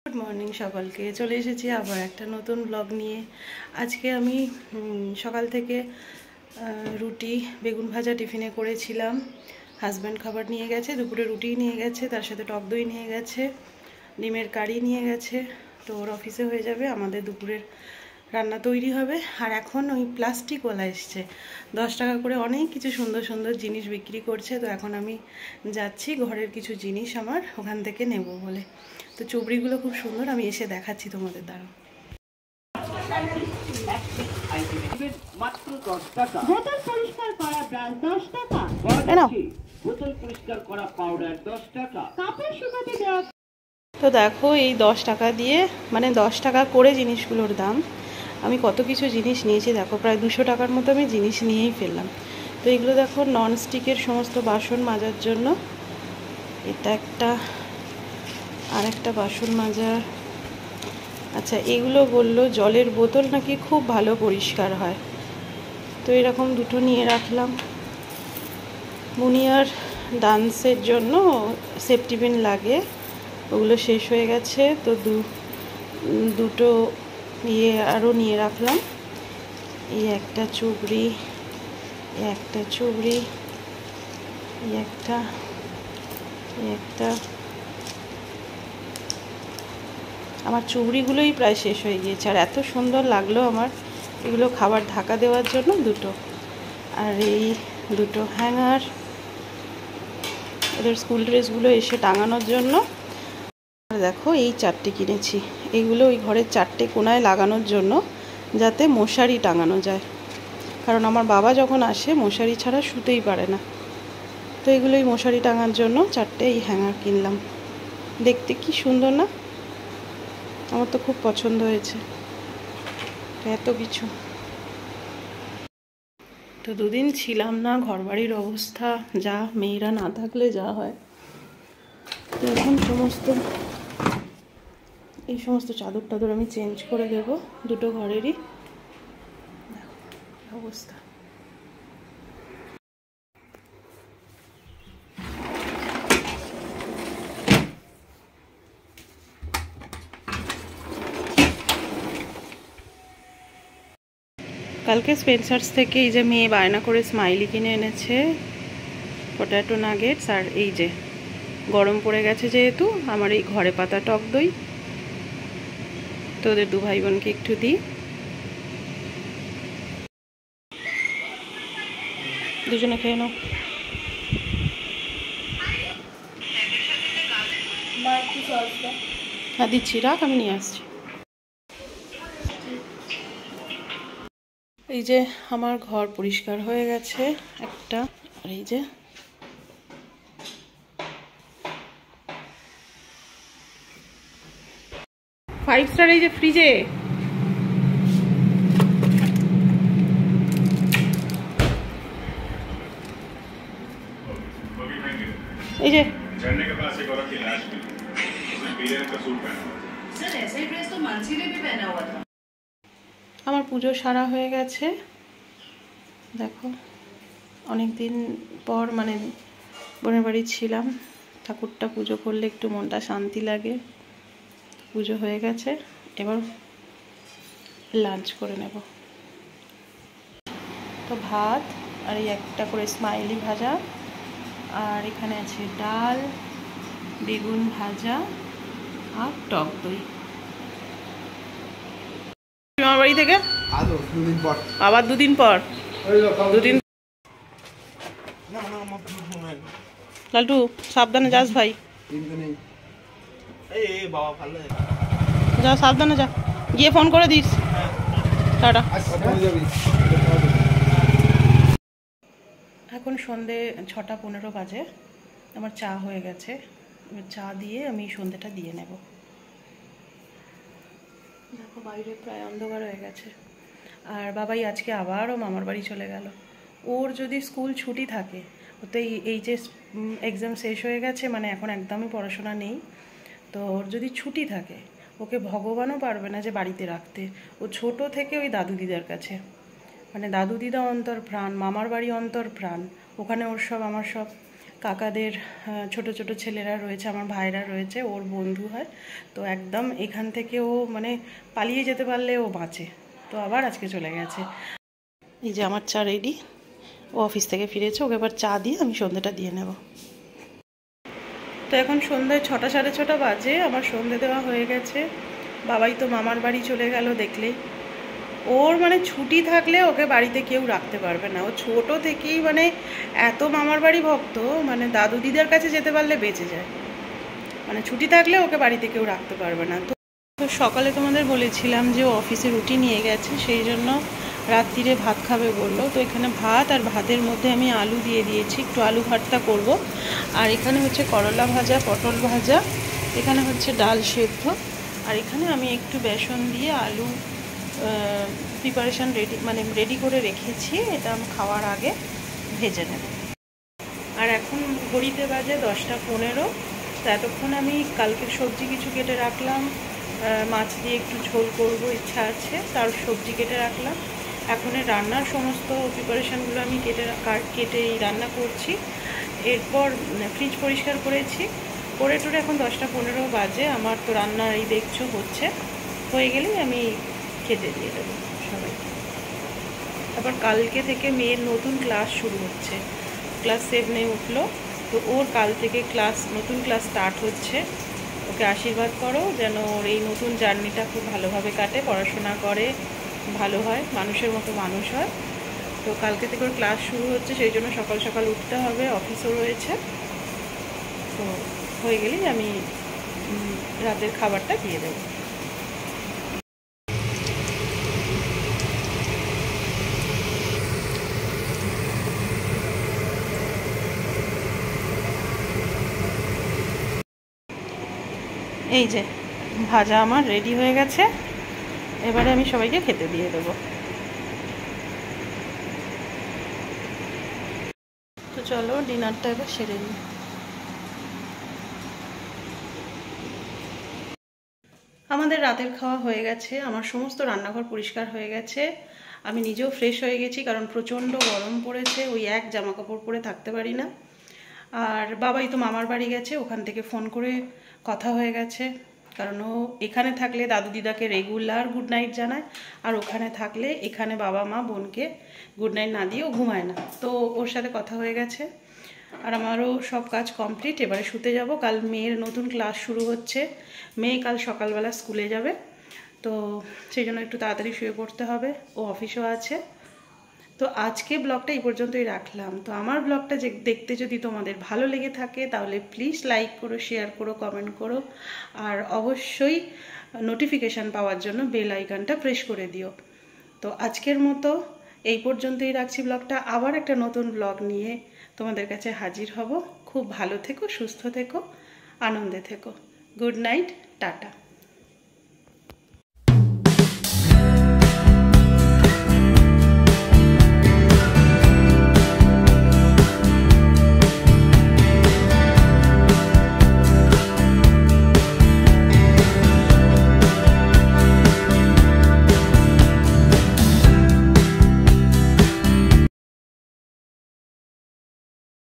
Good morning সকলকে, চলে এসেছি আবার একটা নতুন ব্লগ নিয়ে। আজকে আমি সকাল থেকে রুটি বেগুন ভাজা টিফিনে করেছিলাম। হাজব্যান্ড খাবার নিয়ে গেছে, দুপুরে রুটি নিয়ে গেছে, তার সাথে টক দই নিয়ে গেছে, ডিমের কারি নিয়ে গেছে। তো ওর অফিসে হয়ে যাবে, আমাদের দুপুরের রান্না তৈরি হবে। আর এখন ওই প্লাস্টিকওয়ালা এসছে, 10 টাকা করে অনেক কিছু সুন্দর সুন্দর জিনিস বিক্রি করছে। তো এখন আমি যাচ্ছি ঘরের কিছু জিনিস আমার ওখান থেকে নেব বলে। তো চুবড়িগুলো খুব সুন্দর, আমি এসে দেখাচ্ছি তোমাদের দ্বারা। তো দেখো এই 10 টাকা দিয়ে, মানে 10 টাকা করে জিনিসগুলোর দাম। আমি কত কিছু জিনিস নিয়েছি দেখো, প্রায় 200 টাকার মতো আমি জিনিস নিয়েই ফেললাম। তো এগুলো দেখো ননস্টিকের সমস্ত বাসন মাজার জন্য। এটা একটা, আর একটা বাসন মাজার। আচ্ছা, এগুলো বললো জলের বোতল নাকি খুব ভালো পরিষ্কার হয়, তো এরকম দুটো নিয়ে রাখলাম। মুনিয়ার ডান্সের জন্য সেফটি পিন লাগে, ওগুলো শেষ হয়ে গেছে, তো দুটো আরও নিয়ে রাখলাম। এই একটা চুবড়ি, একটা চুবড়ি, একটা আমার চুবড়িগুলোই প্রায় শেষ হয়ে গিয়েছে। আর এত সুন্দর লাগলো আমার এগুলো খাবার ঢাকা দেওয়ার জন্য দুটো। আর এই দুটো হ্যাঙ্গার ওদের স্কুল ড্রেসগুলো এসে টাঙানোর জন্য। আর দেখো এই 4টে কিনেছি, এইগুলো ওই ঘরের 4টে কোনায় লাগানোর জন্য, যাতে মশারি টাঙানো যায়। কারণ আমার বাবা যখন আসে মশারি ছাড়া শুতেই পারে না। তো এগুলোই মশারি টাঙার জন্য 4টে এই হ্যাঙ্গার কিনলাম। দেখতে কি সুন্দর না? আমার তো খুব পছন্দ হয়েছে এত কিছু। তো দুদিন ছিলাম না, ঘরবাড়ির অবস্থা যা, মেয়েরা না থাকলে যা হয়। তো এখন এই সমস্ত চাদর টাদর আমি চেঞ্জ করে দেবো, দুটো ঘরেরই অবস্থা। কালকে স্পেন্সার্স থেকে এই যে মেয়ে বায়না করে স্মাইলি কিনে এনেছে, পটেটো নাগেটস। আর এই যে গরম পড়ে গেছে যেহেতু, আমার এই ঘরে পাতা টক দই। তো ওদের দু ভাই বোনকে একটু দিই, দুজনে খেয়ে নাও। হ্যাঁ দিচ্ছি, রাখ, আমি নিয়ে আসছি। এই যে আমার ঘর পরিষ্কার হয়ে গেছে একটা। আর এই যে ফাইভ স্টার, এই যে ফ্রিজে এই যে আমার পুজো সারা হয়ে গেছে। দেখো অনেক দিন পর, মানে বোনের বাড়ি ছিলাম, ঠাকুরটা পুজো করলে একটু মনটা শান্তি লাগে। পুজো হয়ে গেছে, এবার লাঞ্চ করে নেব। তো ভাত আর এই একটা করে স্মাইলি ভাজা, আর এখানে আছে ডাল, বেগুন ভাজা আর টক দই। আমার বাড়ি থেকে আবার দুদিন পর লালটু সাবধানে যাস ভাই, যা সাবধানে যা, গিয়ে ফোন করে দিস। টাটা। এখন সন্ধে 6:15 বাজে, আমার চা হয়ে গেছে। চা দিয়ে আমি সন্ধেটা দিয়ে নেব। দেখো বাইরে প্রায় অন্ধকার হয়ে গেছে। আর বাবাই আজকে আবারও মামার বাড়ি চলে গেল। ওর যদি স্কুল ছুটি থাকে, তো এই যে এক্সাম শেষ হয়ে গেছে, মানে এখন একদমই পড়াশোনা নেই, তো ওর যদি ছুটি থাকে, ওকে ভগবানও পারবে না যে বাড়িতে রাখতে। ও ছোট থেকে ওই দাদু দিদার কাছে, মানে দাদু দিদা অন্তর প্রাণ, মামার বাড়ি অন্তর প্রাণ। ওখানে ওর সব, আমার সব কাকাদের ছোট ছোট ছেলেরা রয়েছে, আমার ভাইরা রয়েছে, ওর বন্ধু হয়। তো একদম এখান থেকে ও মানে পালিয়ে যেতে পারলে ও বাঁচে, তো আবার আজকে চলে গেছে। এই যে আমার চা রেডি, ও অফিস থেকে ফিরেছে, ওকে এবার চা দিয়ে আমি সন্ধ্যেটা দিয়ে নেব। তো এখন সন্ধ্যায় 6টা সাড়ে 6টা বাজে, আমার সন্ধ্যে দেওয়া হয়ে গেছে। বাবাই তো মামার বাড়ি চলে গেল দেখলেই। ওর মানে ছুটি থাকলে ওকে বাড়িতে কেউ রাখতে পারবে না। ও ছোট থেকেই মানে এত মামার বাড়ি ভক্ত, মানে দাদু দিদার কাছে যেতে পারলে বেঁচে যায়। মানে ছুটি থাকলে ওকে বাড়িতে কেউ রাখতে পারবে না। তো সকালে তোমাদের বলেছিলাম যে ও অফিসে রুটি নিয়ে গেছে, সেই জন্য রাত্রিরে ভাত খাবে বললো। তো এখানে ভাত, আর ভাতের মধ্যে আমি আলু দিয়ে দিয়েছি, একটু আলু ভর্তা করব। আর এখানে হচ্ছে করলা ভাজা, পটল ভাজা, এখানে হচ্ছে ডাল সেদ্ধ, আর এখানে আমি একটু বেসন দিয়ে আলু প্রিপারেশান রেডি করে রেখেছি, এটা আমি খাওয়ার আগে ভেজে নেব। আর এখন ঘড়িতে বাজে 10টা 15। তো এতক্ষণ আমি কালকের সবজি কিছু কেটে রাখলাম, মাছ দিয়ে একটু ঝোল করব ইচ্ছা আছে, তার সবজি কেটে রাখলাম। এখন রান্নার সমস্ত প্রিপারেশানগুলো আমি কেটে রান্না করছি। এরপর ফ্রিজ পরিষ্কার করেছি, করে টোরে এখন 10টা 15 বাজে। আমার তো রান্না এই দেখছো হচ্ছে, হয়ে গেলেই আমি খেতে দিয়ে দেবো সবাইকে। তারপর কালকে থেকে মেয়ের নতুন ক্লাস শুরু হচ্ছে, ক্লাস 7-এ উঠলো। তো ওর কাল থেকে নতুন ক্লাস স্টার্ট হচ্ছে। ওকে আশীর্বাদ করো যেন ওর এই নতুন জার্নিটা খুব ভালোভাবে কাটে, পড়াশোনা করে, ভালো হয়, মানুষের মতো মানুষ হয়। তো কালকে থেকে ওর ক্লাস শুরু হচ্ছে, সেই জন্য সকাল সকাল উঠতে হবে, অফিসও রয়েছে। তো হয়ে গেলেই আমি রাতের খাবারটা দিয়ে দেবো। এই যে ভাজা আমার রেডি হয়ে গেছে, এবারে আমি সবাইকে খেতে দিয়ে দেবো। তো চলো ডিনারটা এবার সেরে নিই। আমাদের রাতের খাওয়া হয়ে গেছে, আমার সমস্ত রান্নাঘর পরিষ্কার হয়ে গেছে, আমি নিজেও ফ্রেশ হয়ে গেছি, কারণ প্রচণ্ড গরম পড়েছে, ওই এক জামা কাপড় পরে থাকতে পারি না। আর বাবাই তো মামার বাড়ি গেছে, ওখান থেকে ফোন করে কথা হয়ে গেছে, কারণ ও এখানে থাকলে দাদু দিদাকে রেগুলার গুড নাইট জানায়, আর ওখানে থাকলে এখানে বাবা মা বোনকে গুড নাইট না দিয়ে ও ঘুমায় না। তো ওর সাথে কথা হয়ে গেছে, আর আমারও সব কাজ কমপ্লিট। এবারে শুতে যাব, কাল মেয়ের নতুন ক্লাস শুরু হচ্ছে, মেয়ে কাল সকালবেলা স্কুলে যাবে, তো সেই জন্য একটু তাড়াতাড়ি শুয়ে পড়তে হবে, ও অফিসও আছে। তো আজকে ব্লগটা এই পর্যন্তই রাখলাম। তো আমার ব্লগটা দেখতে যদি তোমাদের ভালো লেগে থাকে তাহলে প্লিজ লাইক করো, শেয়ার করো, কমেন্ট করো, আর অবশ্যই নোটিফিকেশান পাওয়ার জন্য বেল আইকনটা প্রেস করে দিও। তো আজকের মতো এই পর্যন্তই রাখছি ব্লগটা, আবার একটা নতুন ব্লগ নিয়ে তোমাদের কাছে হাজির হব। খুব ভালো থেকো, সুস্থ থেকো, আনন্দে থেকো। Good night, tata.